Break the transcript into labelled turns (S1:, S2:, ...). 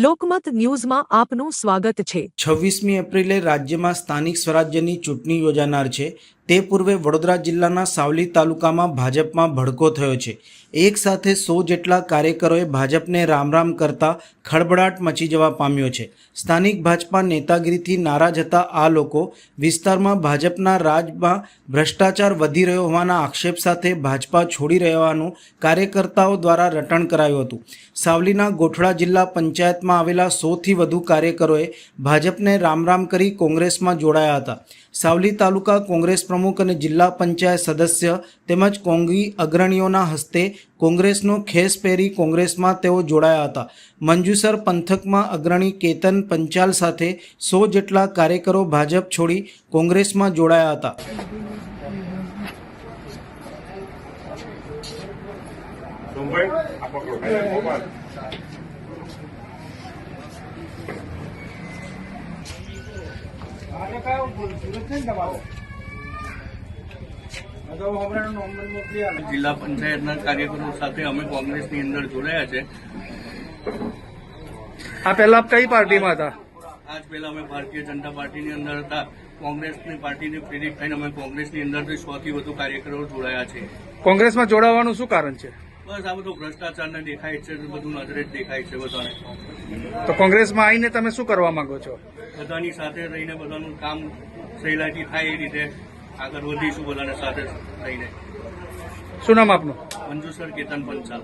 S1: લોકમત ન્યૂઝમાં આપનું સ્વાગત છે।
S2: 26મી એપ્રિલે રાજ્યમાં સ્થાનિક સ્વરાજ્યની ચૂંટણી યોજાનાર છે। તે પૂર્વે વડોદરા જિલ્લાના સાવલી તાલુકામાં ભાજપમાં ભડકો થયો છે। એક સાથે 100 જેટલા કાર્યકરોએ ભાજપને રામ રામ કરતા ખળબળાટ મચી જવા પામ્યો છે। સ્થાનિક ભાજપા નેતાગીરીથી નારાજ હતા આ લોકો વિસ્તારમાં ભાજપના રાજમાં ભ્રષ્ટાચાર વધી રહ્યો હોવાના આક્ષેપ સાથે ભાજપા છોડી રહેવાનું કાર્યકર્તાઓ દ્વારા રટણ કરાયું હતું। સાવલીના ગોઠડા જિલ્લા પંચાયતમાં આવેલા 100થી વધુ કાર્યકરોએ ભાજપને રામ રામ કરી કોંગ્રેસમાં જોડાયા હતા। સાવલી તાલુકા કોંગ્રેસ પ્રમુખ અને જિલ્લા પંચાયત સદસ્ય તેમજ કોંગી અગ્રણીઓના હસ્તે કોંગ્રેસનો ખેસ પહેરી કોંગ્રેસમાં તેઓ જોડાયા હતા। મંજુસર પંથકમાં અગ્રણી કેતન પંચાલ સાથે 100 જેટલા કાર્યકરો ભાજપ છોડી કોંગ્રેસમાં જોડાયા હતા।
S3: जिला पंचायत कार्यकरों साथे अमे कांग्रेस ની અંદર જોડાયા છે।
S4: આ પહેલા આપ કઈ પાર્ટીમાં હતા?
S3: આજ પહેલા અમે ભારતીય જનતા પાર્ટીની અંદર હતા। કોંગ્રેસની પાર્ટીને પ્રેરિત થઈને અમે કોંગ્રેસની અંદરથી 100 થી વધુ કાર્યકરો જોડાયા છે।
S4: કોંગ્રેસમાં જોડાવાનું શું કારણ છે?
S3: બસ આ બધું ભ્રષ્ટાચારને દેખાય છે, બધું નજરે જ દેખાય છે બધાને।
S4: તો કોંગ્રેસમાં આવીને તમે શું કરવા માંગો છો?
S3: બધાની સાથે રહીને બધાનું કામ સહેલાઈથી થાય એ રીતે આગળ વધીશું બધાને સાથે રહીને।
S4: શું નામ આપનું?
S3: મંજુસર કેતન પંચાલ।